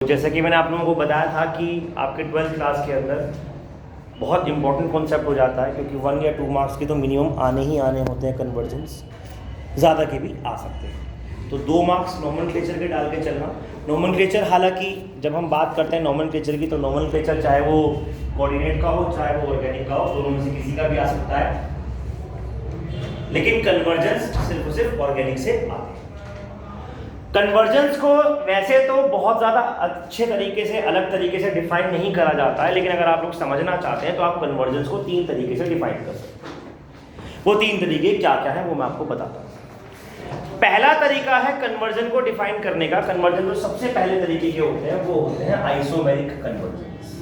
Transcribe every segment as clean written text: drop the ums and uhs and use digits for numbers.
जैसा कि मैंने आप लोगों को बताया था कि आपके 12th क्लास के अंदर बहुत इंपॉर्टेंट कॉन्सेप्ट हो जाता है, क्योंकि 1 या 2 मार्क्स के तो मिनिमम आने ही आने होते हैं, कन्वर्जेंस ज़्यादा के भी आ सकते हैं। तो 2 मार्क्स नोमेनक्लेचर के डाल के चलना। नोमेनक्लेचर, हालांकि जब हम बात करते हैं नोमेनक्लेचर की, तो नोमेनक्लेचर चाहे वो कोऑर्डिनेट का हो चाहे वो ऑर्गेनिक का हो, दोनों में से किसी का भी आ सकता है, लेकिन कन्वर्जेंस सिर्फ और सिर्फ ऑर्गेनिक से आते हैं। कन्वर्जेंस को वैसे तो बहुत ज़्यादा अच्छे तरीके से, अलग तरीके से डिफाइन नहीं करा जाता है, लेकिन अगर आप लोग समझना चाहते हैं तो आप कन्वर्जेंस को 3 तरीके से डिफाइन कर सकते हैं। वो 3 तरीके क्या क्या है वो मैं आपको बताता हूँ। पहला तरीका है कन्वर्जन को डिफाइन करने का। कन्वर्जन जो सबसे पहले तरीके के होते हैं वो होते हैं आइसोमेरिक कन्वर्जेंस।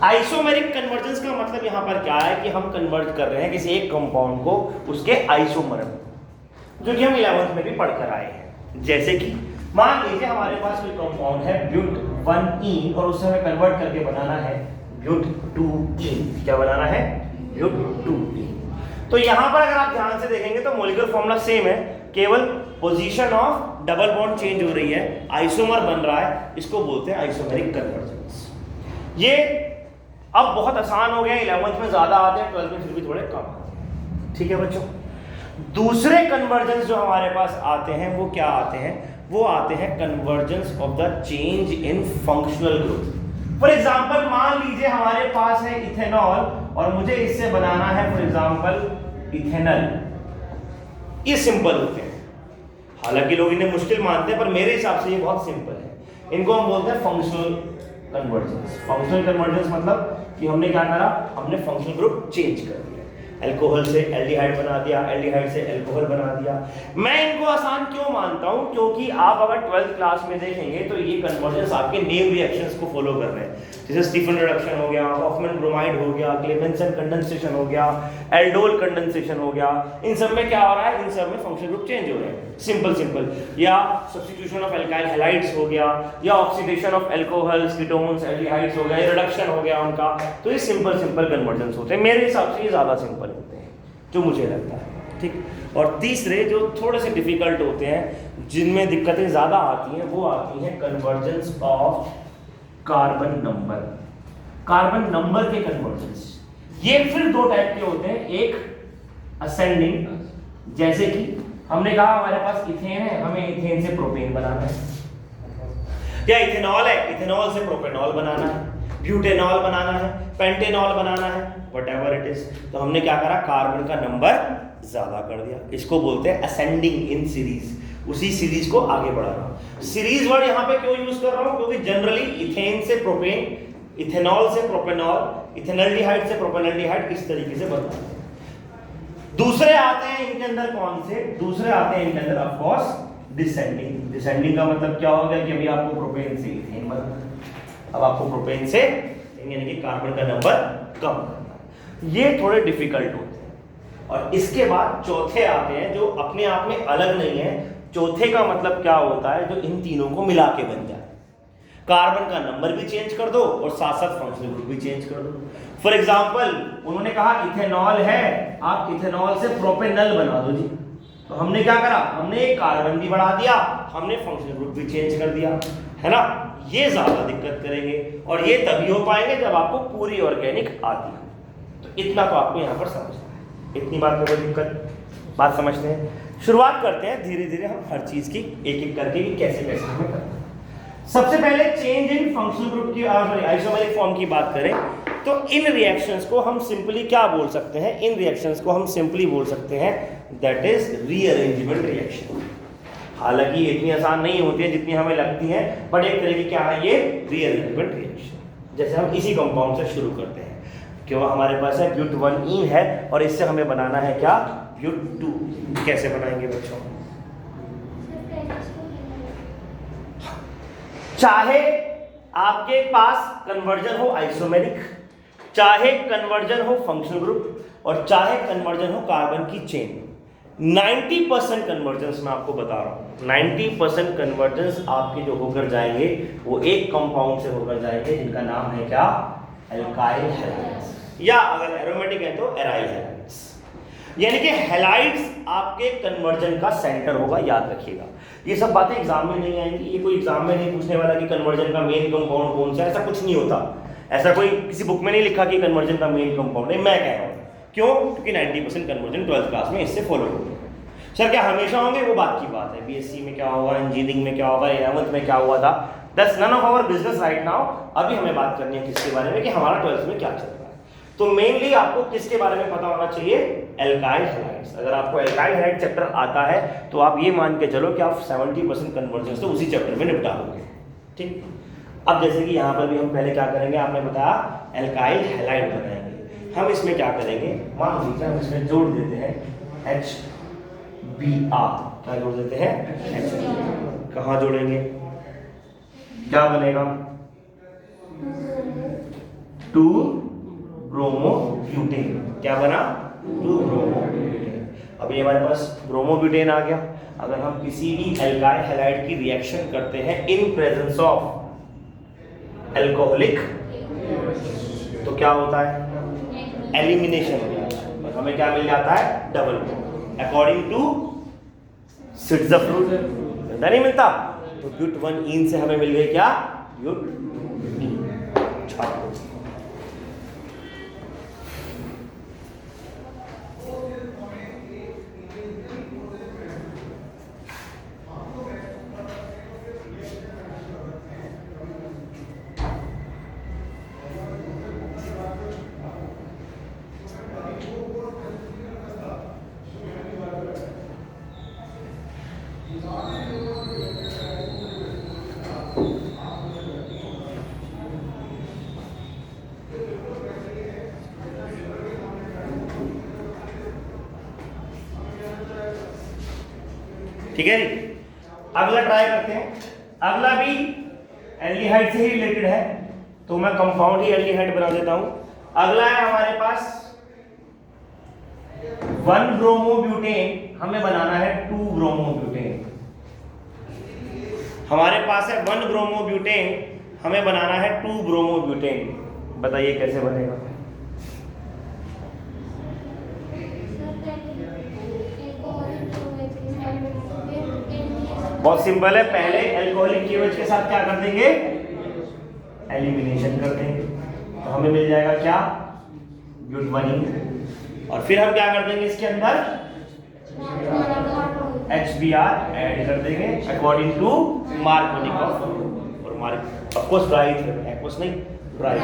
आइसोमेरिक कन्वर्जेंस का मतलब यहाँ पर क्या है कि हम कन्वर्ट कर रहे हैं किसी एक कंपाउंड को उसके आइसोमर, जो कि हम 11th में भी पढ़कर आए हैं। जैसे कि मान लीजिए हमारे पास कोई कंपाउंड है ब्यूट-1-ईन और उसे हमें कन्वर्ट करके बनाना है ब्यूट-2-ईन। क्या बनाना है? ब्यूट-2-ईन। तो यहां पर अगर आप ध्यान से देखेंगे तो मॉलिक्यूलर फॉर्मूला सेम है, केवल position of double bond change हो रही है, आइसोमर बन रहा है। इसको बोलते हैं आइसोमेरिक कन्वर्जेंस। ये अब बहुत आसान हो गया, 11th में ज्यादा आते हैं, 12th में फिर भी थोड़े कम आते हैं। ठीक है बच्चों। दूसरे कन्वर्जेंस जो हमारे पास आते हैं वो क्या आते हैं? वो आते हैं convergence of the change in functional group. For example मान लीजिए हमारे पास है इथेनॉल और मुझे इससे बनाना है फॉर एग्जांपल इथेनल। ये सिंपल होते हैं, हालांकि लोग इन्हें मुश्किल मानते हैं, पर मेरे हिसाब से ये बहुत सिंपल है। इनको हम बोलते हैं फंक्शनल कन्वर्जेंस। फंक्शनल कन्वर्जेंस मतलब कि हमने क्या करा, हमने फंक्शनल ग्रुप चेंज कर दिया, अल्कोहल से एल्डिहाइड बना दिया, एल्डिहाइड से अल्कोहल बना दिया। मैं इनको आसान क्यों मानता हूं? क्योंकि आप अगर 12th क्लास में देखेंगे तो ये कन्वर्जेंस आपके नेम रिएक्शंस को फॉलो कर रहे हैं। जैसे स्टीफन रिडक्शन हो गया, हॉफमैन ब्रोमाइड हो गया, क्लेमेंसन कंडेंसेशन हो गया, एल्डोल कंडेंसेशन हो गया। इन सब में क्या हो रहा है? इन सब में फंक्शनल ग्रुप चेंज हो रहे हैं, सिंपल। या सब्स्टिट्यूशन ऑफ एल्काइल हैलाइड्स हो गया, या oxidation of alcohols, ketones, aldehydes हो गया, या रिडक्शन हो गया उनका। तो ये सिंपल कन्वर्जेंस होते हैं। मेरे हिसाब से ये ज्यादा सिंपल होते हैं, जो मुझे लगता है। ठीक। और तीसरे जो थोड़े से डिफिकल्ट होते हैं, जिनमें दिक्कतें ज्यादा आती हैं, वो आती हैं convergence of carbon number. Carbon number के कन्वर्जेंस, ये फिर 2 टाइप के होते हैं। एक असेंडिंग, जैसे कि हमने कहा हमारे पास इथेन है, हमें इथेन से प्रोपेन बनाना है, या इथेनॉल है, इथेनॉल से प्रोपेनॉल बनाना है, ब्यूटेनॉल बनाना है, पेंटेनॉल बनाना है, व्हाटएवर इट इज। तो हमने क्या करा, कार्बन का नंबर ज्यादा कर दिया। इसको बोलते हैं असेंडिंग इन सीरीज, उसी सीरीज को आगे बढ़ा रहा हूं। सीरीज वर्ड यहां पे क्यों यूज कर रहा हूं? क्योंकि जनरली इथेन से प्रोपेन, इथेनॉल से प्रोपेनॉल, इथेनॉल्डिहाइड से प्रोपेनॉल्डिहाइड, इस तरीके से बनता है। दूसरे आते हैं इनके अंदर कौन से? दूसरे आते हैं इनके अंदर ऑफ कोर्स डिसेंडिंग। डिसेंडिंग का मतलब क्या हो गया कि अभी आपको प्रोपेन से इथेन बनना है, अब आपको प्रोपेन से यानी कि कार्बन का नंबर कम करना। ये थोड़े डिफिकल्ट होते हैं। और इसके बाद चौथे आते हैं जो अपने आप में अलग नहीं है। चौथे का मतलब क्या होता है? जो इन तीनों को मिला के बन जाए। कार्बन का नंबर भी चेंज कर दो और साथ साथ फंक्शनल ग्रुप भी चेंज कर दो। फॉर एग्जांपल उन्होंने कहा इथेनॉल है, आप इथेनॉल से प्रोपेनल बना दो जी। तो हमने क्या करा, हमने एक कार्बन भी बढ़ा दिया, हमने फंक्शनल ग्रुप भी चेंज कर दिया, है ना। ये ज्यादा दिक्कत करेंगे, और ये तभी हो पाएंगे जब आपको पूरी ऑर्गेनिक आती हो। तो इतना तो आपको यहाँ पर समझना है। इतनी बात में कोई दिक्कत? बात समझते हैं। शुरुआत करते हैं धीरे धीरे हम हर चीज की एक एक करके कि कैसे कैसे हमें करना है। सबसे पहले चेंज इन फंक्शनल ग्रुप की आइसोमेरिक फॉर्म की बात करें तो इन रिएक्शंस को हम सिंपली क्या बोल सकते हैं? इन रिएक्शंस को हम सिंपली बोल सकते हैं दैट इज रीअरेंजमेंट रिएक्शन। हालांकि इतनी आसान नहीं होती है जितनी हमें लगती है, बट एक तरह की क्या है ये रीअरेंजमेंट रिएक्शन। जैसे हम इसी कंपाउंड से शुरू करते हैं, क्यों हमारे पास है ब्यूट-1-ईन है और इससे हमें बनाना है क्या, ब्यूट-2। कैसे बनाएंगे बच्चों? चाहे आपके पास कन्वर्जन हो आइसोमेरिक, चाहे कन्वर्जन हो फंक्शनल ग्रुप, और चाहे कन्वर्जन हो कार्बन की चेन, 90% कन्वर्जेंस मैं आपको बता रहा हूं, 90% कन्वर्जेंस आपके जो होकर जाएंगे वो एक कंपाउंड से होकर जाएंगे जिनका नाम है क्या, एल्काइल हैलाइड्स, या अगर एरोमेटिक है तो एराइल हैलाइड्स। यानी कि हैलाइड्स आपके कन्वर्जन का सेंटर होगा, याद रखिएगा। ये सब बातें एग्जाम में नहीं आएंगी, ये कोई एग्जाम में नहीं पूछने वाला कि कन्वर्जन का मेन कंपाउंड कौन सा है, ऐसा कुछ नहीं होता। ऐसा कोई किसी बुक में नहीं लिखा कि कन्वर्जन का मेन कंपाउंड है, मैं कह रहा हूँ। क्यों? क्योंकि 90% कन्वर्जन 12th क्लास में इससे फॉलो होंगे। सर क्या हमेशा होंगे? वो बात की बात है। बीएससी में क्या होगा, इंजीनियरिंग में क्या होगा, 11th में क्या हुआ था, that's none of our business right now. अभी हमें बात करनी है किसके बारे में कि हमारा 12th में क्या चल रहा है। तो मेनली आपको किसके बारे में पता होना चाहिए? Alkyl halides. अगर आपको एल्काइल हैलाइड चैप्टर आता है तो आप ये मान के चलो कि आप 70% कन्वर्जन तो उसी चैप्टर में निपटा दोगे। ठीक, अब जैसे कि यहाँ पर भी हम पहले क्या करेंगे, आपने बताया एल्काइल हैलाइड बनाएंगे। हम इसमें क्या करेंगे, मान लीजिए हम इसमें जोड़ देते हैं HBr। क्या जोड़ देते हैं? HBr। कहाँ जोड़ेंगे? क्या बनेगा? 2 ब्रोमोब्यूटेन। क्या बना? 2 ब्रोमोब्यूटेन। अभी हमारे पास ब्रोमोब्यूटेन आ गया। अगर हम किसी भी एल्काइल हैलाइड की रिएक्शन करते हैं इन प्रेजेंस ऑफ एल्कोहलिक तो क्या होता है? एलिमिनेशन हो जाता है। और हमें क्या मिल जाता है? Double bond. अकॉर्डिंग टू सिट्ज द फ्रूट मिलता नहीं मिलता? तो ब्यूट 1 इन से हमें मिल गई क्या? ब्यूट। ठीक है जी, अगला ट्राई करते हैं। अगला भी एल्डिहाइड से ही रिलेटेड है, तो मैं कंपाउंड ही एल्डिहाइड बना देता हूं। अगला है हमारे पास 1 ब्रोमोब्यूटेन, हमें बनाना है 2 ब्रोमोब्यूटेन। हमारे पास है 1 ब्रोमोब्यूटेन, हमें बनाना है 2 ब्रोमोब्यूटेन। बताइए कैसे बनेगा? बहुत सिंपल है, पहले एल्कोहलिक केवच के साथ क्या कर देंगे? एलिमिनेशन कर देंगे। तो हमें मिल जाएगा क्या? ब्यूट 1। और फिर हम क्या कर देंगे इसके अंदर? HBr ऐड कर देंगे अकॉर्डिंग टू मार्कोनिकॉफ। और मार्क ऑफ कोर्स ड्राई थे, एक्वस नहीं ड्राई,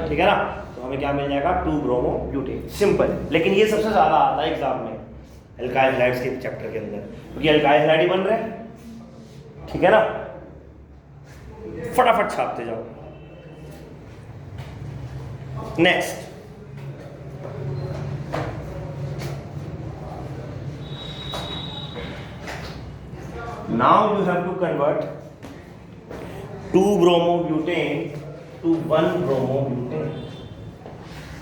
ठीक है ना? तो हमें क्या मिल जाएगा? 2 ब्रोमोब्यूटेन। सिंपल है, लेकिन ये सबसे ज्यादा आता है एग्जाम में एल्काइल हैलाइड्स के चैप्टर के अंदर, क्योंकि एल्काइल हैलाइड ही बन रहे हैं। ठीक है ना? फटाफट छापते जाओ। Next, now you have to convert 2 bromobutane to 1 bromobutane.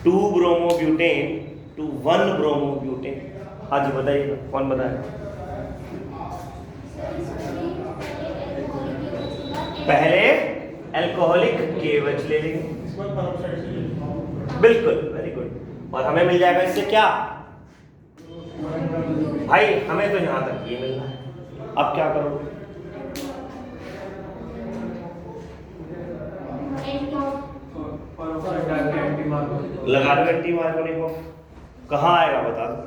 2 bromobutane to 1 bromobutane. हाँ जी बताइए, कौन बताए? पहले एल्कोहलिक केवच ले लेंगे, बिल्कुल, वेरी गुड। और हमें मिल जाएगा इससे क्या? भाई हमें तो यहां तक ये मिलना है। अब क्या करोगे? लगा दो एंटी मार्कोनिकॉफ। कहाँ आएगा बता दो?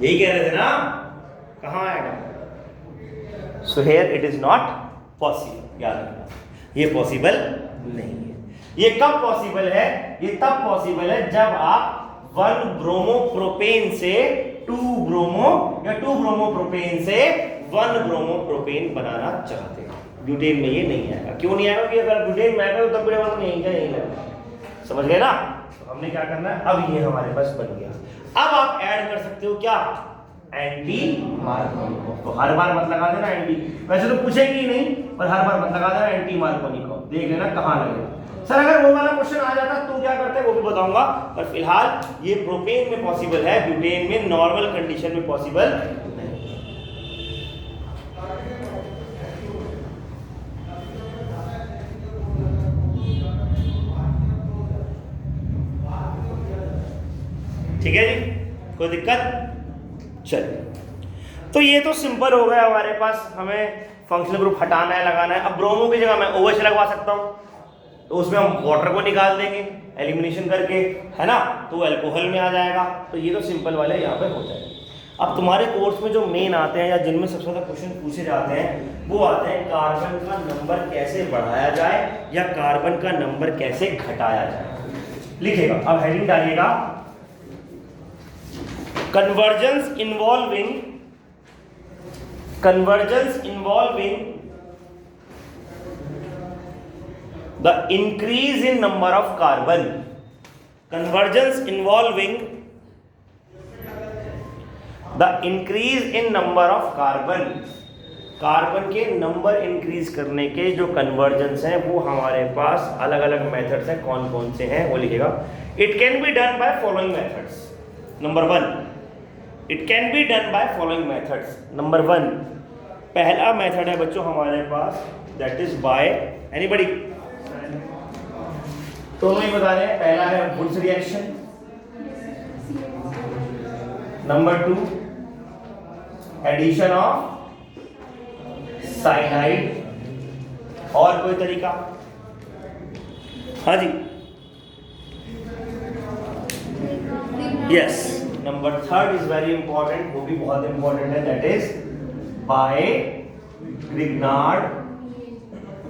यही कह रहे थे ना, कहाँ आएगा? So here it is not possible. याद रखना, ये पॉसिबल नहीं है। ये कब पॉसिबल है? ये तब पॉसिबल है जब आप 1 ब्रोमोप्रोपेन से 2 ब्रोमो या 2 ब्रोमोप्रोपेन से 1 ब्रोमोप्रोपेन बनाना चाहते हैं। ब्यूटेन में ये नहीं आएगा। क्यों नहीं आएगा? कि अगर ब्यूटेन में आएगा तो तब नहीं लगेगा। समझ गए ना? तो हमने क्या करना है, अब ये हमारे पास बन गया। अब आप ऐड कर सकते हो क्या? Anti Markovnikov. तो हर बार मत लगा देना एंटी, वैसे तो पूछेगी ही नहीं, पर हर बार मत लगा देना एंटी मार्कोनिकॉफ। देख लेना कहाँ लगेगा। सर अगर वो वाला क्वेश्चन आ जाता तो क्या करते वो भी बताऊंगा, पर फिलहाल ये प्रोपेन में पॉसिबल है, ब्यूटेन में नॉर्मल कंडीशन में पॉसिबल नहीं। ठीक है जी। कोई दिक्कत? चलिए, तो ये तो सिंपल हो गया हमारे पास, हमें फंक्शनल ग्रुप हटाना है, लगाना है। अब ब्रोमो की जगह मैं OH लगवा सकता हूँ, तो उसमें हम वाटर को निकाल देंगे एलिमिनेशन करके, है ना, तो अल्कोहल में आ जाएगा। तो ये तो सिंपल वाले यहाँ पे हो जाएगा। अब तुम्हारे कोर्स में जो मेन आते हैं या जिनमें सबसे ज़्यादा क्वेश्चन पूछे जाते हैं वो आते हैं कार्बन का नंबर कैसे बढ़ाया जाए या कार्बन का नंबर कैसे घटाया जाए। लिखेगा, अब हेडिंग डालिएगा, convergence involving the increase in number of carbon, convergence involving the increase in number of carbon, carbon के नंबर इंक्रीज करने के जो कन्वर्जेंस हैं वो हमारे पास अलग अलग मेथड्स हैं। कौन कौन से हैं वो लिखेगा। It can be done by following methods. Number 1, it can be done by following methods. Number 1 पहला मेथड है बच्चों हमारे पास, दैट इज बाय एनीबॉडी, तो हम बता रहे हैं, पहला है Wurtz reaction. Number 2 addition of cyanide. और कोई तरीका? हाँ जी, yes. Number 3 is very important, वो भी बहुत इंपॉर्टेंट है, that is by Grignard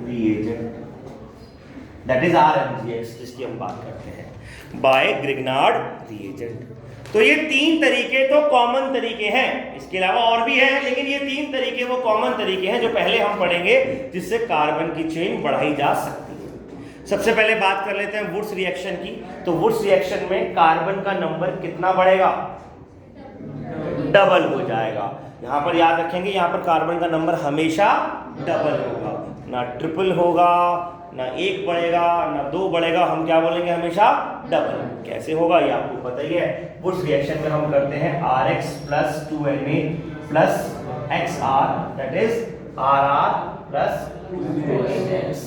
reagent, that is RMGX जिसकी हम बात करते हैं, बाय ग्रिग्नार्ड रिएजेंट। तो ये 3 तरीके तो कॉमन तरीके हैं, इसके अलावा और भी हैं, लेकिन ये 3 तरीके वो कॉमन तरीके हैं जो पहले हम पढ़ेंगे जिससे कार्बन की चेन बढ़ाई जा सकती है। सबसे पहले बात कर लेते हैं वुड्स रिएक्शन की। तो वुड्स रिएक्शन में कार्बन का नंबर कितना बढ़ेगा? डबल हो जाएगा। यहां पर याद रखेंगे, यहां पर कार्बन का नंबर हमेशा डबल होगा, ना ट्रिपल होगा, ना 1 बढ़ेगा ना 2 बढ़ेगा, हम क्या बोलेंगे? हमेशा डबल। कैसे होगा ये आपको पता ही है। वुड्स रिएक्शन में हम करते हैं RH + 2Na + XR, that is RR + 2NX।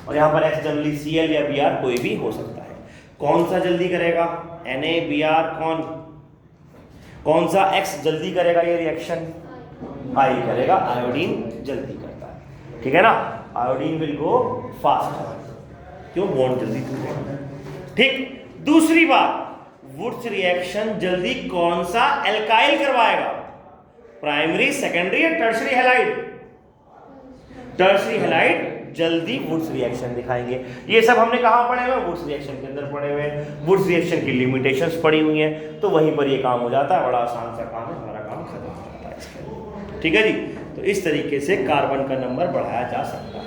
और यहाँ पर X जनरली Cl या Br कोई भी हो सकता है। कौन सा जल्दी करेगा? Na Br कौन सा X जल्दी करेगा ये रिएक्शन? I करेगा, आयोडीन जल्दी करता है, ठीक है ना। आयोडीन विल गो फास्ट, क्यों? बॉन्ड जल्दी टूटेगा, ठीक। दूसरी बात, वुड्स रिएक्शन जल्दी कौन सा एल्काइल करवाएगा? प्राइमरी, सेकेंडरी या टर्शरी हैलाइड? टर्शरी हैलाइड जल्दी वुड्स रिएक्शन दिखाएंगे। ये सब हमने कहाँ पढ़े हुए? वुड्स रिएक्शन के अंदर पढ़े हुए। वुड्स रिएक्शन की लिमिटेशंस पड़ी हुई हैं, तो वहीं पर ये काम हो जाता है। बड़ा आसान सा काम है, हमारा काम खत्म हो जाता है इसका, ठीक है जी। तो इस तरीके से कार्बन का नंबर बढ़ाया जा सकता है,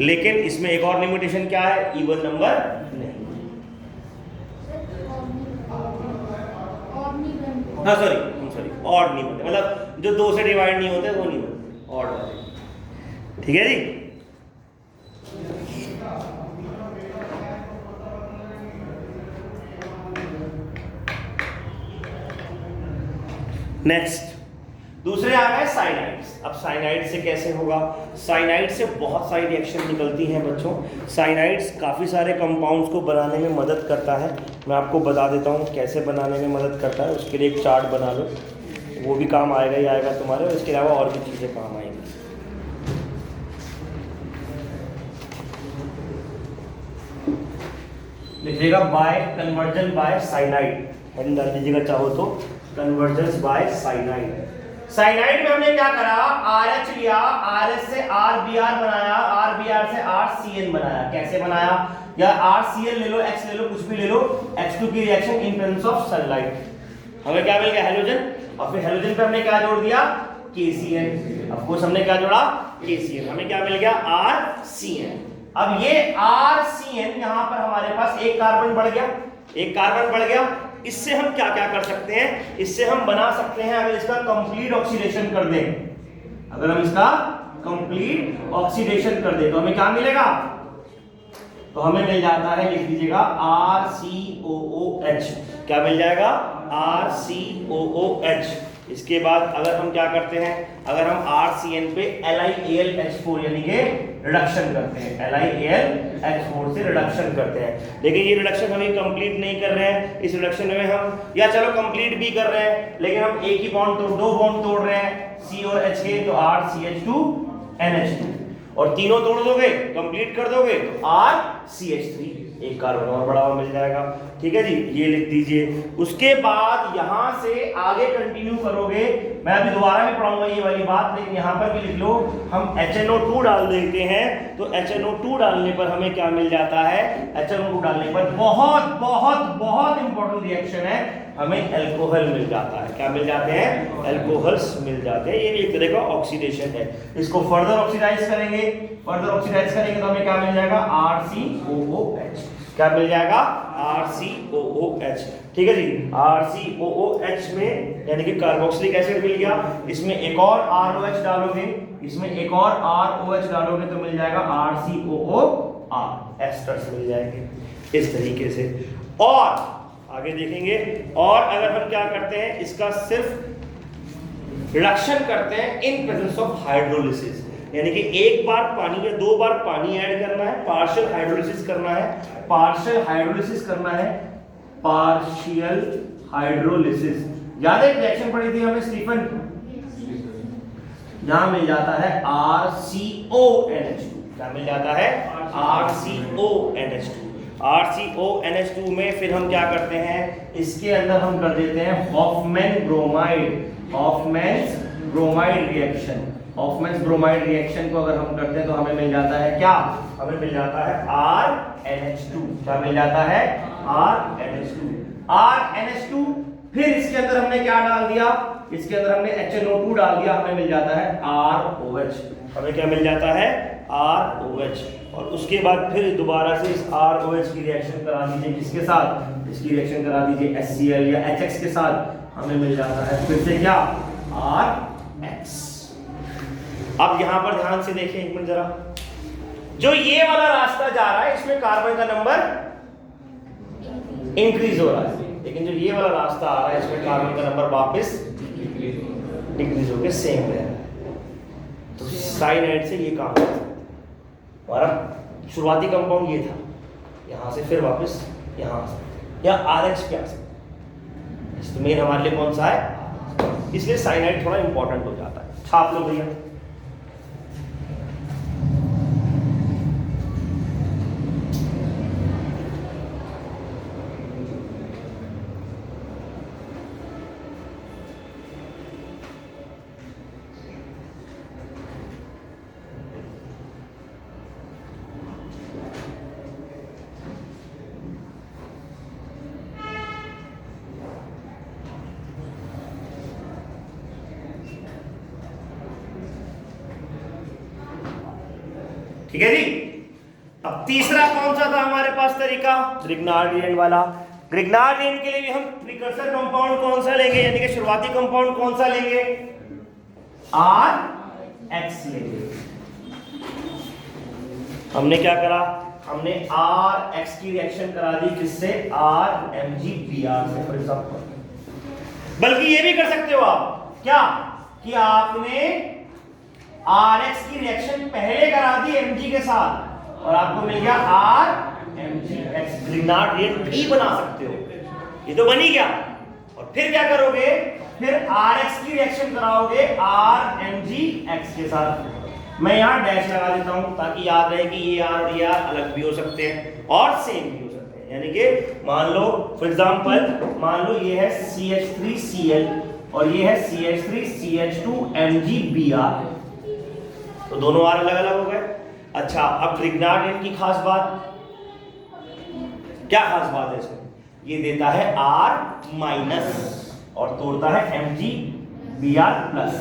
लेकिन इसमें एक और लिमिटेशन क्या है? इवन नंबर नहीं। हाँ सॉरी, ऑड नहीं बनते, मतलब जो 2 से डिवाइड नहीं होते वो नहीं बनते, ऑड वाले, ठीक है जी। नेक्स्ट दूसरे आ गए साइनाइड्स। अब साइनाइड से कैसे होगा? साइनाइड से बहुत सारी रिएक्शन निकलती हैं बच्चों। साइनाइड्स काफ़ी सारे कंपाउंड्स को बनाने में मदद करता है। मैं आपको बता देता हूँ कैसे बनाने में मदद करता है। उसके लिए एक चार्ट बना लो, वो भी काम आएगा ही आएगा तुम्हारे, और इसके अलावा और भी चीज़ें काम आएंगी। लिखिएगा bye conversion bye cyanide, heading डाल दीजिएगा चाहो तो, कन्वर्जेंस बाय साइनाइड। साइनाइड में हमने क्या करा? RH लिया, RH से RBr बनाया, RBr से RCN बनाया। कैसे बनाया? या RCN ले लो, X ले लो, कुछ भी ले लो, H2 की reaction in presence of sunlight, हमें क्या मिल गया? हैलोजन। और फिर हैलोजन पे हमने क्या जोड़ दिया? KCN। ऑफ कोर्स हमने क्या जोड़ा? KCN। हमें क्या मिल गया? RCN। अब ये RCN यहां पर हमारे पास एक कार्बन बढ़ गया, एक कार्बन बढ़ गया। इससे हम क्या क्या कर सकते हैं? इससे हम बना सकते हैं, अगर इसका कंप्लीट ऑक्सीडेशन कर दें, अगर हम इसका कंप्लीट ऑक्सीडेशन कर दें तो हमें क्या मिलेगा? तो हमें मिल जाता है, लिख दीजिएगा RCOOH। क्या मिल जाएगा? RCOOH। इसके बाद अगर हम क्या करते हैं, अगर हम RCN पे LiAlH4 यानी कि रिडक्शन करते हैं, LiAlH4 से रिडक्शन करते हैं, लेकिन ये रिडक्शन हम कंप्लीट नहीं कर रहे हैं। इस रिडक्शन में हम या चलो कंप्लीट भी कर रहे हैं, लेकिन हम एक ही बॉन्ड दो बॉन्ड तोड़ रहे हैं, C और H के, तो RCH2NH2, और तीनों तोड़ दोगे कंप्लीट कर दोगे तो RCH3, एक कार्बन और बड़ा हुआ मिल जाएगा। ठीक है जी, ये लिख दीजिए। उसके बाद यहां से आगे कंटिन्यू करोगे, मैं अभी दोबारा भी पढ़ाऊंगा ये वाली बात, लेकिन यहां पर भी लिख लो, हम HNO2 डाल देते हैं, तो HNO2 डालने पर हमें क्या मिल जाता है, HNO2 डालने पर बहुत बहुत बहुत इंपॉर्टेंट रिएक्शन है, हमें अल्कोहल मिल जाता है। क्या मिल जाते हैं, अल्कोहल्स मिल जाते हैं। ये भी एक तरह का ऑक्सीडेशन है। इसको फर्दर ऑक्सीडाइज करेंगे, तो हमें क्या मिल जाएगा, RCOOH। क्या मिल जाएगा, RCOOH। ठीक है जी, RCOOH में यानी कि कार्बोक्सिलिक एसिड मिल गया, इसमें एक और ROH डालोगे, इसमें एक और ROH डालोगे तो मिल जाएगा RCOOR, एस्टर्स मिल जाएंगे इस तरीके से। और आगे देखेंगे, और अगर हम क्या करते हैं, इसका सिर्फ रिडक्शन करते हैं इन प्रेजेंस ऑफ हाइड्रोलिसिस, यानी कि एक बार पानी या दो बार पानी ऐड करना है, पार्शियल हाइड्रोलिसिस करना है, याद है रिएक्शन पढ़ी थी हमने स्टीफन, यहां मिल जाता है RCONH2। क्या मिल जाता है, RCONH2। RCONH2 में फिर हम क्या करते हैं, इसके अंदर हम कर देते हैं Hoffmann bromide reaction. Hoffmann bromide reaction को अगर हम करते हैं तो हमें मिल जाता है क्या, हमें मिल जाता है RNH2। क्या मिल जाता है, RNH2। फिर इसके अंदर हमने क्या डाल दिया, इसके अंदर हमने HNO2 डाल दिया, हमें मिल जाता है ROH। हमें क्या मिल जाता है, ROH। और उसके बाद फिर दोबारा से इस ROH की रिएक्शन करा दीजिए, किसके साथ, इसकी रिएक्शन करा दीजिए HCl या HX के साथ, हमें मिल जाता है फिर से क्या, RH। अब यहां पर ध्यान से देखें एक मिनट जरा, जो ये वाला रास्ता जा रहा है इसमें कार्बन का नंबर इंक्रीज हो रहा है, लेकिन जो ये वाला रास्ता आ रहा है इसमें कार्बन का नंबर वापस डिक्रीज होकर सेम रह रहा है। तो साइनाइड से ये काम करता है। हमारा शुरुआती कंपाउंड ये था, यहां से फिर वापस यहां आ सकते या RH पे आ सकते, तो मेन हमारे लिए कौन सा है, इसलिए साइनाइड थोड़ा इंपॉर्टेंट हो जाता है। छाप लो भैया। ठीक है जी। अब तीसरा कौन सा था हमारे पास तरीका, ग्रिग्नार्डिएंट वाला। ग्रिग्नार्डिएंट के लिए भी हम प्रीकर्सर कंपाउंड कौन सा लेंगे, यानी कि शुरुआती कंपाउंड कौन सा लेंगे, RH लेंगे। हमने क्या करा, हमने RH की रिएक्शन करा दी, किससे, RMgBr से फॉर एग्जांपल। बल्कि ये भी कर सकते हो आप क्या, कि आपने RH की रिएक्शन पहले करा दी Mg के साथ और आपको मिल गया RMgX। ग्रिग्नार्डिएंट भी बना सकते हो, ये तो बनी गया। और फिर क्या करोगे, फिर RH की रिएक्शन कराओगे RMgX के साथ। मैं यहां डैश लगा देता हूं ताकि याद रहे कि ये R और ये R अलग भी हो सकते हैं और सेम भी हो सकते हैं। यानी कि मान लो फॉर एग्जांपल, मान लो ये है CH3Cl और ये है CH3CH2MgBr, तो दोनों R अलग अलग हो गए। अच्छा, अब ग्रिग्नार्डिएंट की खास बात, क्या खास बात है इसमें, ये देता है R माइनस और तोड़ता है MgBr प्लस।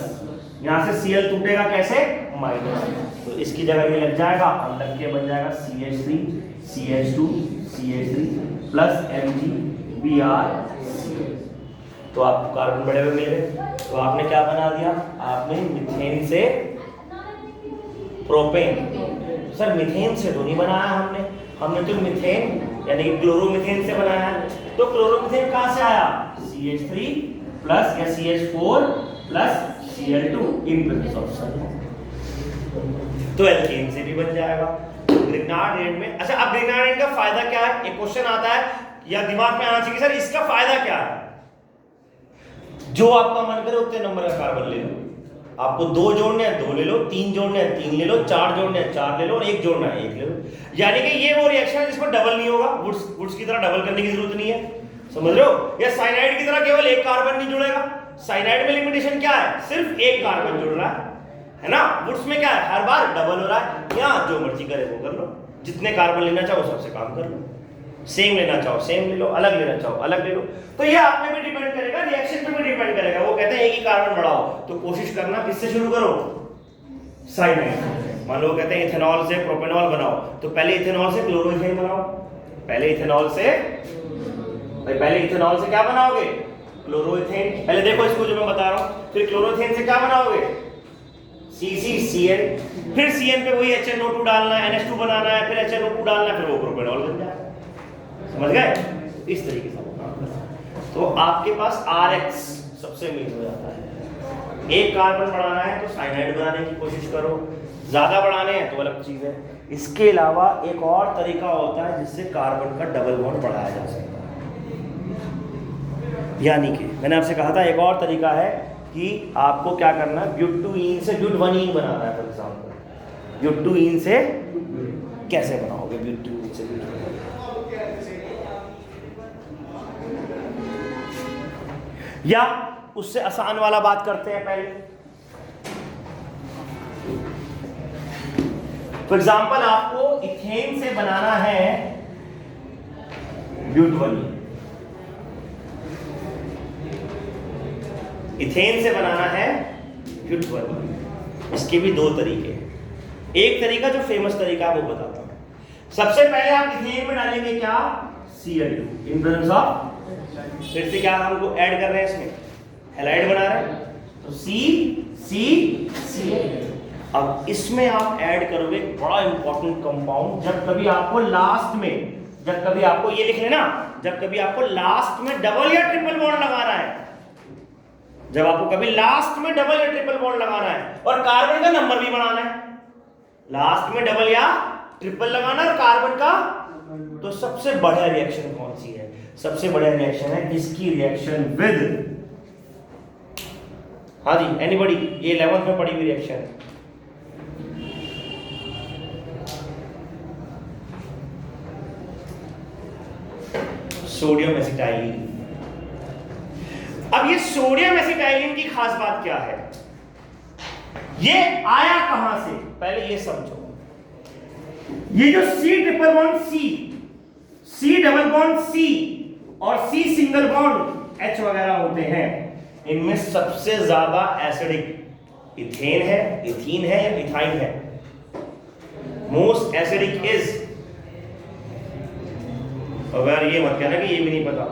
यहां से Cl टूटेगा कैसे, माइनस, तो इसकी जगह ये लग जाएगा, लग के बन जाएगा CH3 CH2 CH3 plus MgBr। तो आपको कार्बन बड़े हुए मिल गए। तो आपने क्या बना दिया, आपने मीथेन से प्रोपेन। सर मीथेन से तो नहीं बनाया हमने तो मीथेन यानी कि क्लोरोमीथेन से बनाया है। तो क्लोरोमीथेन कहां से आया, CH3 प्लस या CH4 plus Cl2 in presence of sulphur. तो एल्केन से भी बन जाएगा ग्रिग्नार्ड रेट में। अच्छा, अब ग्रिग्नार्ड रेट का फायदा क्या है? एक क्वेश्चन आता है या दिमाग में आना चाहिए सर इसका फायदा क्या है? जो आपका मन करे उतने नंबर का कार्बन ले लो। आपको 2 जोड़ने हैं 2 ले लो, 3 जोड़ने हैं 3 ले लो, 4 जोड़ने हैं 4 ले लो और 1 जोड़ना है 1 ले लो। यानी कि ये वो रिएक्शन है जिसमें डबल नहीं होगा, वुड्स की तरह डबल करने की जरूरत नहीं है, समझ रहे हो? या साइनाइड की तरह केवल 1 कार्बन नहीं जुड़ेगा। साइनाइड में लिमिटेशन क्या है? सिर्फ 1 कार्बन जुड़ रहा है ना। वुड्स में क्या है? हर बार डबल हो रहा है। यहाँ जो मर्जी करे वो कर लो, जितने कार्बन लेना चाहो सबसे काम कर लो, सेम लेना चाहो सेम ले लो, अलग लेना चाहो अलग ले लो। तो ये आप में भी डिपेंड करेगा, रिएक्शन पे भी डिपेंड करेगा। वो कहते हैं एक ही कार्बन बढ़ाओ, तो कोशिश करना किससे शुरू करो? साइनाइड। मान लो कहते हैं इथेनॉल से प्रोपेनॉल बनाओ, तो पहले इथेनॉल से क्लोरोइथेन बनाओ। पहले इथेनॉल से क्या बनाओगे? क्लोरोइथेन। पहले देखो इसको जो मैं बता रहा हूं, फिर क्लोरोइथेन से क्या बनाओगे? CN। फिर CN पे वही HNO2 डालना है, NH2 बनाना है, फिर HNO2 डालना है, फिर वो प्रोपेनॉल बन जाएगा। समझ गए? इस तरीके से तो आपके पास RX सबसे मेन हो जाता है। एक कार्बन बढ़ाना है तो साइनाइड बनाने की कोशिश करो, ज्यादा बढ़ाने हैं तो अलग चीज है। इसके अलावा एक और तरीका होता है जिससे कार्बन का डबल बॉन्ड बढ़ाया जा सकता है। यानी कि मैंने आपसे कहा था एक और तरीका है कि आपको क्या करना है, ब्यूटूइन से ब्यूटवनीन बनाना है। फॉर एग्जाम्पल ब्यूटूइन से कैसे बनाओगे? ब्यूटूइन से ब्यूटवनीन, या उससे आसान वाला बात करते हैं पहले। फॉर एग्जाम्पल आपको इथेन से बनाना है ब्यूटवनीन। इथेन से बनाना है ब्यूटवनीन। इसके भी 2 तरीके हैं। एक तरीका जो फेमस तरीका है वो बताता हूं। सबसे पहले आप इथेन में डालेंगे क्या? Cl2 इन प्रेजेंस ऑफ, फिर से क्या हमको ऐड कर रहे हैं इसमें? हैलाइड बना रहे हैं, तो Cl। अब इसमें आप ऐड करोगे बड़ा इंपॉर्टेंट कंपाउंड। जब कभी आपको लास्ट में, जब कभी आपको ये लिख लेना, जब कभी आपको लास्ट में डबल या ट्रिपल बॉन्ड लगाना है, जब आपको कभी लास्ट में डबल या ट्रिपल बॉन्ड लगाना है और कार्बन का नंबर भी बढ़ाना है, लास्ट में डबल या ट्रिपल लगाना और कार्बन का, तो सबसे बढ़िया रिएक्शन कौन सी है? सबसे बढ़िया रिएक्शन है इसकी रिएक्शन विद, हाँ जी एनीबॉडी, ये 11th में पढ़ी हुई रिएक्शन है। Sodium acetylene. अब ये सोडियम एसिटाइलिन की खास बात क्या है? ये आया कहां से? पहले ये समझो। ये जो C triple bond C double bond C और C सिंगल बॉन्ड H वगैरह होते हैं, इनमें सबसे ज्यादा एसिडिक इथेन है, इथीन है या इथाइन है? मोस्ट एसिडिक इज, अगर ये मत कहना कि ये भी नहीं पता,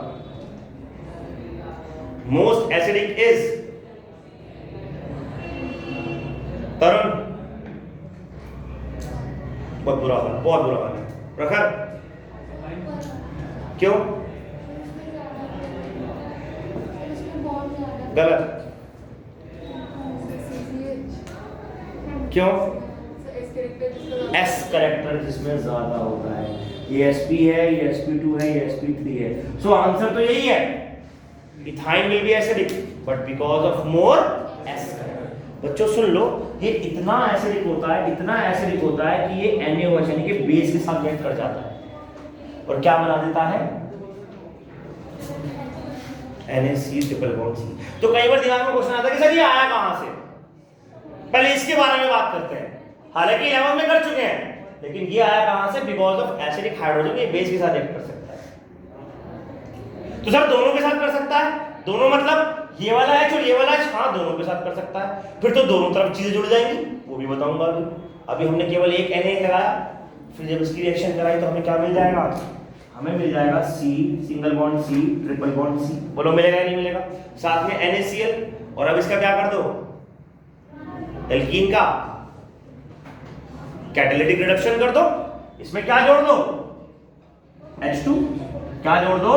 मोस्ट एसिडिक इज तरुण। बहुत बुरा हाल, बहुत बुरा हाल है। प्रखर क्यों? गलत क्यों? एस करेक्टर जिसमें ज्यादा होता है, ये sp है, ये sp2 है, ये sp3 है। सो आंसर तो यही है, ethyne will be acidic but because of more S character. बच्चों सुन लो, ये इतना एसिडिक होता है, इतना एसिडिक होता है कि ये NaOH यानी कि बेस के साथ रिएक्ट कर जाता है और क्या बना देता है? NaC triple bond C। तो कई बार दिमाग में क्वेश्चन आता है कि सर ये आया कहां से? पहले इसके बारे में बात करते हैं। हालांकि 11 में कर चुके हैं, लेकिन ये आया कहां से? बिकॉज ऑफ एसिडिक हाइड्रोजन, ये बेस के साथ रिएक्ट कर सकता है। तो सर दोनों के साथ कर सकता है? दोनों मतलब ये वाला है और ये वाला है? हाँ दोनों के साथ कर सकता है। फिर तो दोनों तरफ चीजें जुड़ जाएंगी, वो भी बताऊंगा अभी। अभी हमने केवल एक Na लगाया, फिर जब इसकी रिएक्शन कराई तो हमें क्या मिल जाएगा? हमें मिल जाएगा C single bond C triple bond C। बोलो मिलेगा या नहीं मिलेगा? साथ में NaCl। और अब इसका क्या कर दो? एल्कीन का कैटालिटिक रिडक्शन कर दो। इसमें क्या जोड़ दो? H2। क्या जोड़ दो?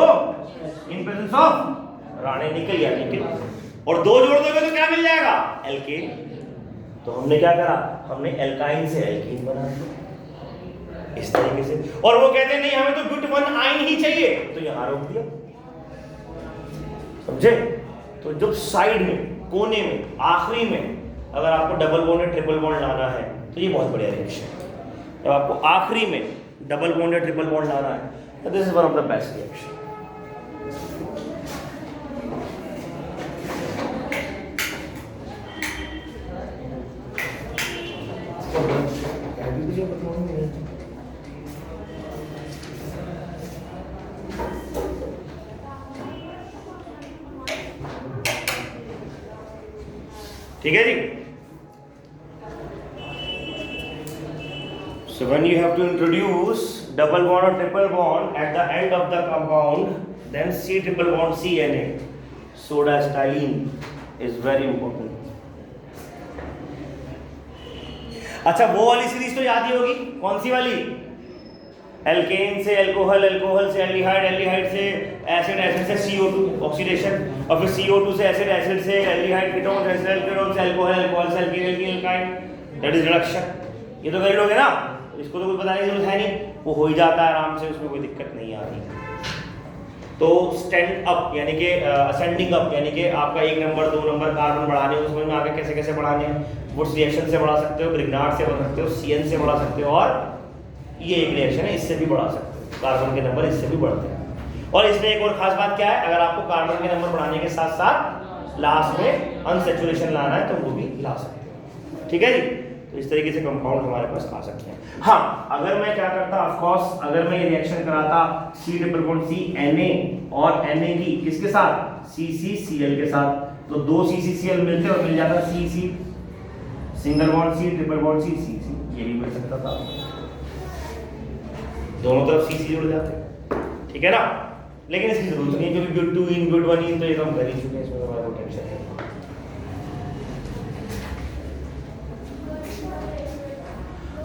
इन प्रेजेंस ऑफ राणे निकल गया लेकिन, और 2 जोड़ दोगे तो क्या मिल जाएगा? एल्केन। तो हमने क्या करा, हमने एल्काइन से एल्कीन बना दिया इस तरीके से। और वो कहते हैं नहीं हमें तो ब्यूट 1 आयन ही चाहिए, तो यहां रोक दिया, समझे? तो जब साइड में, कोने में, आखिरी में अगर आपको डबल बॉन्ड या ट्रिपल बॉन्ड लाना है तो ये बहुत बढ़िया रिएक्शन है। जब आपको आखिरी में डबल बॉन्ड या ट्रिपल बॉन्ड लाना है तो this is one of the best reaction. ठीक है जी। So when you have to introduce double bond or triple bond at the end of the compound, then C triple bond CNA, soda styrene is very important. अच्छा वो वाली series तो याद ही होगी, कौन सी वाली? एल्केन से अल्कोहल, अल्कोहल से एल्डिहाइड, एल्डिहाइड से एसिड, एसिड से CO2 ऑक्सीडेशन, और फिर CO2 से एसिड, एसिड से एल्डिहाइड, कीटोन, एसिड, कीटोन से अल्कोहल, अल्कोहल से alkene, alkene, alkyne, that is reduction. ये तो कर लोगे ना, इसको तो कुछ बताने की जरूरत है नहीं, वो हो ही जाता है आराम से, उसमें कोई दिक्कत नहीं आ रही। तो स्टैंड अप यानी कि असेंडिंग अप, यानी कि आपका 1 नंबर 2 नंबर कार्बन बढ़ाने, उसमें में आगे कैसे कैसे बढ़ाने हैं, वुड्स रिएक्शन से बढ़ा सकते हो, ग्रिग्नार्ड से बढ़ा सकते हो, CN से बढ़ा सकते हो, और ये एक रिएक्शन है इससे भी बढ़ा सकते हो, कार्बन के नंबर इससे भी बढ़ते हैं। और इसमें एक और खास बात क्या है, अगर आपको कार्बन के नंबर बढ़ाने के साथ साथ लास्ट में अनसैचुरेशन लाना है तो वो भी ला सकते हो। ठीक है जी। तो इस तरीके से कंपाउंड हमारे पास आ सकते हैं। हाँ, अगर मैं क्या करता, ऑफ कोर्स अगर मैं ये रिएक्शन कराता C triple bond C Na और Na की किसके साथ, CCCl के साथ, तो 2 CCCl मिलते और मिल जाता CC, single bond C triple bond C, CC, ये भी मिल सकता था, दोनों तरफ CC जुड़ जाते। ठीक है ना, लेकिन इसकी जरूरत नहीं क्योंकि ब्यूट 2 इन ब्यूट 1 इन तो ये तो हम कर ही चुके हैं, इसमें हमारा कोई टेंशन नहीं।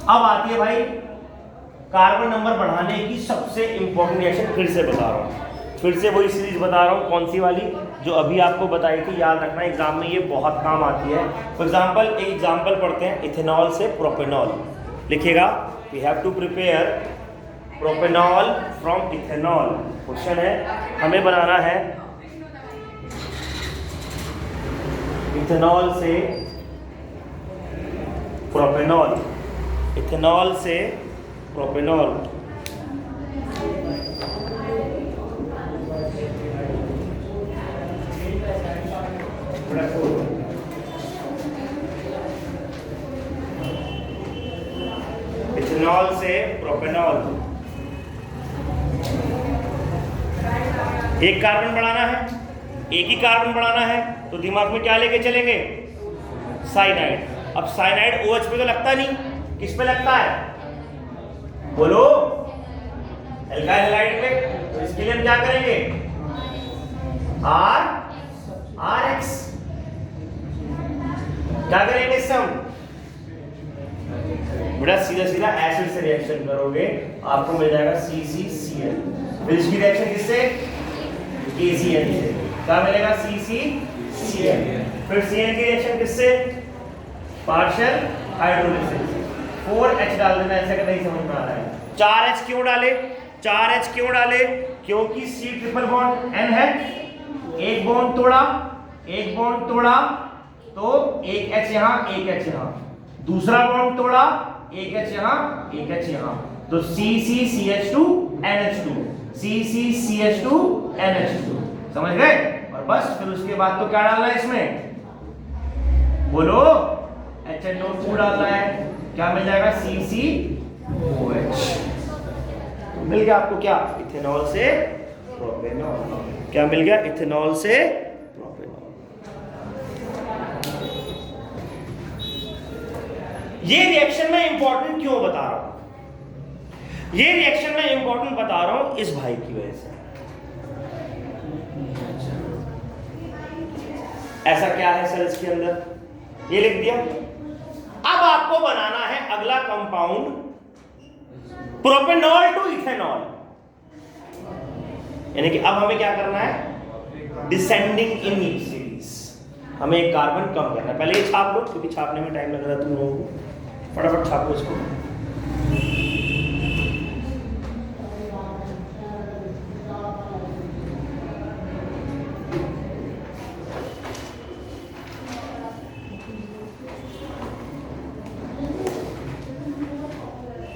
अब आती है भाई कार्बन नंबर बढ़ाने की सबसे इंपॉर्टेंट रिएक्शन, फिर से बता रहा हूँ, फिर से वही सीरीज बता रहा हूँ, कौन सी वाली जो अभी आपको बताई थी, याद रखना एग्जाम में ये बहुत काम आती है। फॉर एग्जांपल एक एग्जांपल पढ़ते हैं, इथेनॉल से प्रोपेनॉल लिखेगा, we have to prepare propanol from ethanol. Question है हमें बनाना है इथेनॉल से प्रोपेनॉल, इथेनॉल से प्रोपेनॉल। इथेनॉल से प्रोपेनॉल, एक कार्बन बढ़ाना है, एक ही कार्बन बढ़ाना है, तो दिमाग में क्या लेके चलेंगे, साइनाइड। अब साइनाइड OH पे तो लगता नहीं, किस पे लगता है बोलो, एल्काइल हैलाइड पे। तो इसके लिए हम क्या करेंगे, RX, क्या करेंगे इससे हम, बेटा सीधा सीधा एसिड से रिएक्शन करोगे, आपको मिल जाएगा CCCl। फिर इसकी रिएक्शन किससे, KCl से, क्या मिलेगा CCCl। फिर CN की रिएक्शन किससे, पार्शियल हाइड्रोलिसिस, 4H डाल देना, ऐसे का नहीं समझ में आ रहा है। 4H क्यों डाले, 4H क्यों डाले, क्योंकि C ट्रिपल बॉन्ड N है, एक बॉन्ड तोड़ा, एक बॉन्ड तोड़ा तो एक H यहाँ, एक H यहाँ, दूसरा बॉन्ड तोड़ा, एक H यहाँ, एक H यहाँ, तो CCCH2 NH2, CCCH2 NH2, समझ गए। और बस फिर उसके बाद तो क्या डालना है इसमें, बोलो HNO2 डालना है, क्या मिल जाएगा CCOH। तो मिल गया आपको क्या, इथेनॉल से प्रोपेनॉल। क्या मिल गया, इथेनॉल से प्रोपेनॉल। ये रिएक्शन मैं इंपॉर्टेंट क्यों बता रहा हूं, ये रिएक्शन मैं इंपॉर्टेंट बता रहा हूं इस भाई की वजह से। ऐसा क्या है सर इसके अंदर, ये लिख दिया। अब आपको बनाना है अगला कंपाउंड प्रोपेनॉल टू इथेनॉल, यानी कि अब हमें क्या करना है, डिसेंडिंग इन सीरीज। हमें एक कार्बन कम करना है। पहले ये छाप लो क्योंकि छापने में टाइम लग रहा है तुम लोगों को, फटाफट छापो इसको।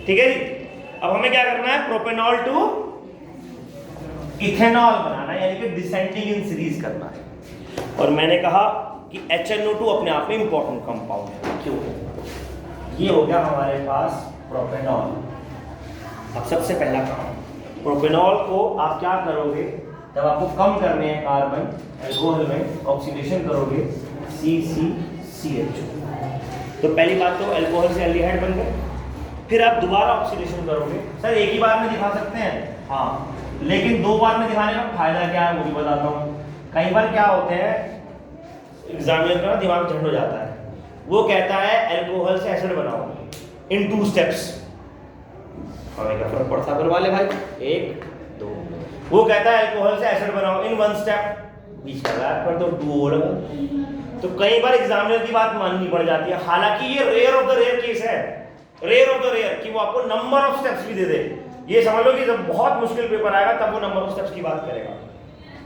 ठीक है जी। अब हमें क्या करना है, प्रोपेनॉल टू इथेनॉल बनाना है, यानी कि डिसेंडिंग इन सीरीज करना है। और मैंने कहा कि HNO2 अपने आप में इंपॉर्टेंट कंपाउंड है। क्यों? ये हो गया हमारे पास प्रोपेनॉल। अब सबसे पहला काम, प्रोपेनॉल को आप क्या करोगे, जब आपको कम करने हैं कार्बन अल्कोहल में, ऑक्सीडेशन करोगे CCCH। तो पहली बात तो अल्कोहल से एल्डिहाइड बन गए, फिर आप दोबारा ऑक्सीडेशन करोगे। सर एक ही बार में दिखा सकते हैं? हाँ, लेकिन दो बार में दिखाने का फायदा क्या है वो भी बताता हूँ। कई बार क्या होते हैं, एग्जामिनर का दिमाग झंड हो जाता है, वो कहता है अल्कोहल से एसिड बनाओ इन 2 स्टेप्स। हमें क्या फर्क पड़ता है वाले भाई, 1 2। वो कहता है अल्कोहल से एसिड बनाओ इन 1 स्टेप, बीच का गैप कर दो 2 और। तो कई बार एग्जामिनर की बात माननी पड़ जाती है, हालांकि ये rare of the rare case है, रेयर ऑफ द रेयर, कि वो आपको नंबर ऑफ स्टेप्स भी दे दे। ये समझ लो कि जब बहुत मुश्किल पेपर आएगा तब वो नंबर ऑफ स्टेप्स की बात करेगा,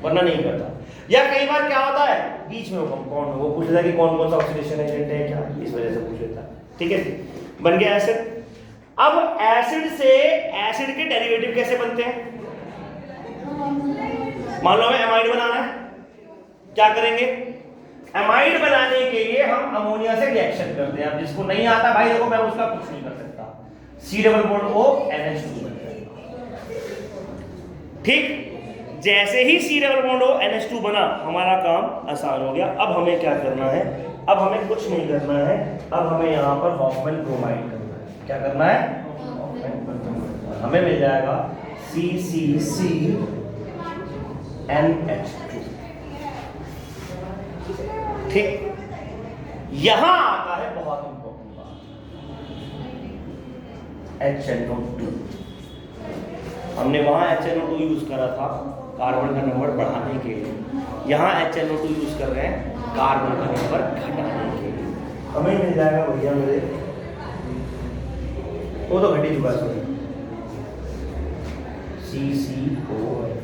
वरना नहीं करता। या कई बार क्या होता है, बीच में वो कंपाउंड वो पूछ लेता है कि कौन कौन सा ऑक्सीडेशन एजेंट है क्या, इस वजह से पूछ लेता है। ठीक है, बन गया एसिड। अब एसिड से एसिड के डेरिवेटिव कैसे बनते हैं? मान लो हमें एमाइड बनाना है, क्या करेंगे? एमाइड बनाने के लिए हम अमोनिया से रिएक्शन करते हैं। अब जिसको नहीं आता भाई देखो, मैं उसका कुछ नहीं कर सकता, C double bond O NH2 बन जाएगा। ठीक, जैसे ही C double bond O NH2 बना, हमारा काम आसान हो गया। अब हमें क्या करना है? अब हमें कुछ नहीं करना है, अब हमें यहाँ पर हॉफमैन ब्रोमाइड करना है। क्या करना है? हमें मिल जाएगा CCCNH2। ठीक, यहां आता है बहुत इंपॉर्टेंट बात, HNO2। हमने वहां HNO2 यूज करा था कार्बन का नंबर बढ़ाने के लिए, यहां HNO2 यूज कर रहे हैं कार्बन का नंबर घटाने के लिए। हमें मिल जाएगा भैया मेरे, वो तो घट ही चुका है, CCOH।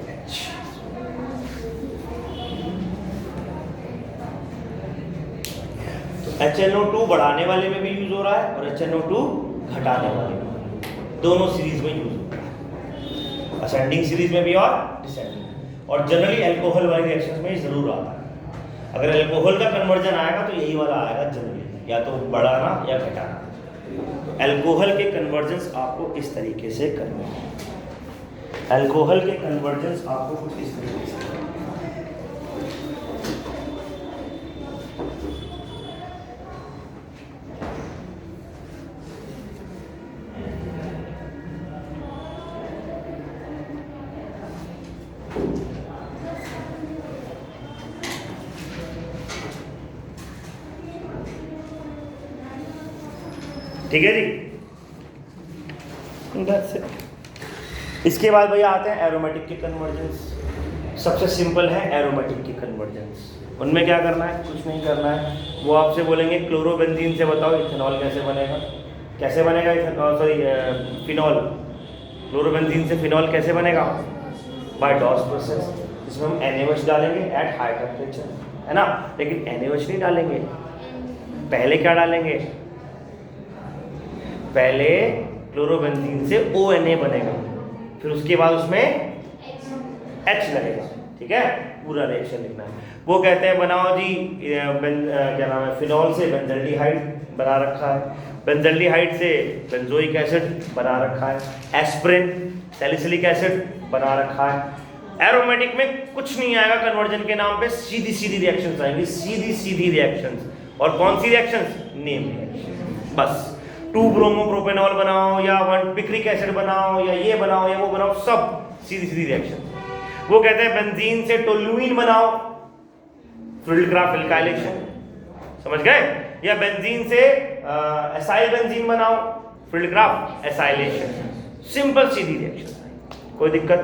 HNO2 बढ़ाने वाले में भी यूज हो रहा है और HNO2 घटाने वाले में, दोनों सीरीज में यूज होता है, असेंडिंग सीरीज में भी और डिसेंडिंग। और जनरली अल्कोहल वाले रिएक्शंस में जरूर आता है। अगर अल्कोहल का कन्वर्जन आएगा तो यही वाला आएगा जनरली, या तो बढ़ाना या घटाना। तो अल्कोहल के कन्वर्जन्स आपको इस तरीके से करने हैं, अल्कोहल के कन्वर्जन्स आपको कुछ इस तरीके से करने हैं। ठीक है जी। इसके बाद भैया आते हैं एरोमेटिक के कन्वर्जेंस। सबसे सिंपल है एरोमेटिक के कन्वर्जेंस। उनमें क्या करना है? कुछ नहीं करना है। वो आपसे बोलेंगे क्लोरोबेंजीन से बताओ इथेनॉल कैसे बनेगा। कैसे बनेगा फिनॉल? क्लोरोबेंजीन से फिनॉल कैसे बनेगा? By Dow's process. इसमें हम NaOH डालेंगे एट हाई टेम्परेचर, है ना। लेकिन NaOH नहीं डालेंगे, पहले क्या डालेंगे? पहले क्लोरोबेंजीन से ONA बनेगा, फिर उसके बाद उसमें H लगेगा। ठीक है, पूरा रिएक्शन लिखना है। वो कहते हैं बनाओ जी क्या नाम है, फिनॉल से बेंजल्डिहाइड बना रखा है, बेंजल्डिहाइड से बेंजोइक एसिड बना रखा है, एस्पिरिन सैलिसिलिक एसिड बना रखा है। एरोमेटिक में कुछ नहीं आएगा कन्वर्जन के नाम पे, सीधी सीधी रिएक्शंस आएंगी, सीधी सीधी रिएक्शंस। और कौन सी रिएक्शंस? Name reaction. बस 2 ब्रोमोप्रोपेनॉल बनाओ या 1 पिक्रिक एसिड बनाओ या ये बनाओ या वो बनाओ, सब सीधी सीधी रिएक्शन। वो कहते हैं बेंजीन से टोल्यूइन बनाओ, फ्रिल्डक्राफ्ट एल्काइलेशन, समझ गए? या बेंजीन से एसाइल बेंजीन बनाओ, फ्रिल्डक्राफ्ट एसाइलेशन। सिंपल सीधी रिएक्शन, कोई दिक्कत।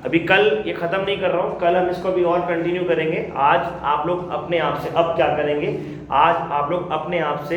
अभी कल ये ख़त्म नहीं कर रहा हूँ, कल हम इसको अभी और कंटिन्यू करेंगे। आज आप लोग अपने आप से अब क्या करेंगे, आज आप लोग अपने आप से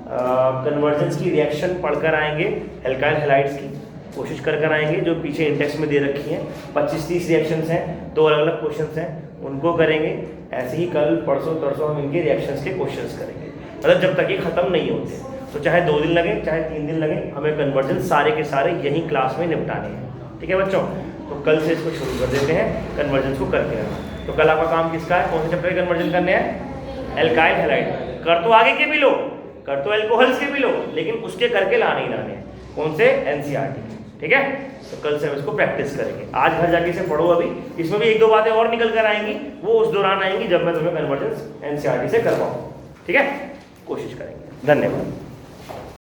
कन्वर्जेंस की रिएक्शन पढ़कर आएंगे, एल्काइल हैलाइड्स की कोशिश कर आएंगे, जो पीछे इंडेक्स में दे रखी हैं। 25-30 रिएक्शंस हैं, 2 अलग अलग क्वेश्चंस हैं, उनको करेंगे। ऐसे ही कल परसों तरसों हम इनके रिएक्शंस के क्वेश्चंस करेंगे, मतलब जब तक ये ख़त्म नहीं होते। तो चाहे 2 दिन लगे चाहे 3 दिन लगे, हमें कन्वर्जेंस सारे के सारे यही क्लास में निपटाने हैं। ठीक है बच्चों, तो कल से इसको शुरू कर देते हैं, कन्वर्जेंस को करके आना। तो कल आपका काम किसका है, कौन से चैप्टर के कन्वर्जन करने हैं, एल्काइल हैलाइड। कर तो आगे के भी लो, कर तो एल्कोहल्स के भी लो, लेकिन उसके करके लाने ही लाने हैं, कौन से, एनसीईआरटी। ठीक है, तो कल से हम इसको प्रैक्टिस करेंगे। आज घर जाके इसे पढ़ो, अभी इसमें भी 1-2 बातें और निकल कर आएंगी, वो उस दौरान आएंगी जब मैं तुम्हें कन्वर्जेंस एनसीईआरटी से करवाऊँ। ठीक है, कोशिश करेंगे। धन्यवाद।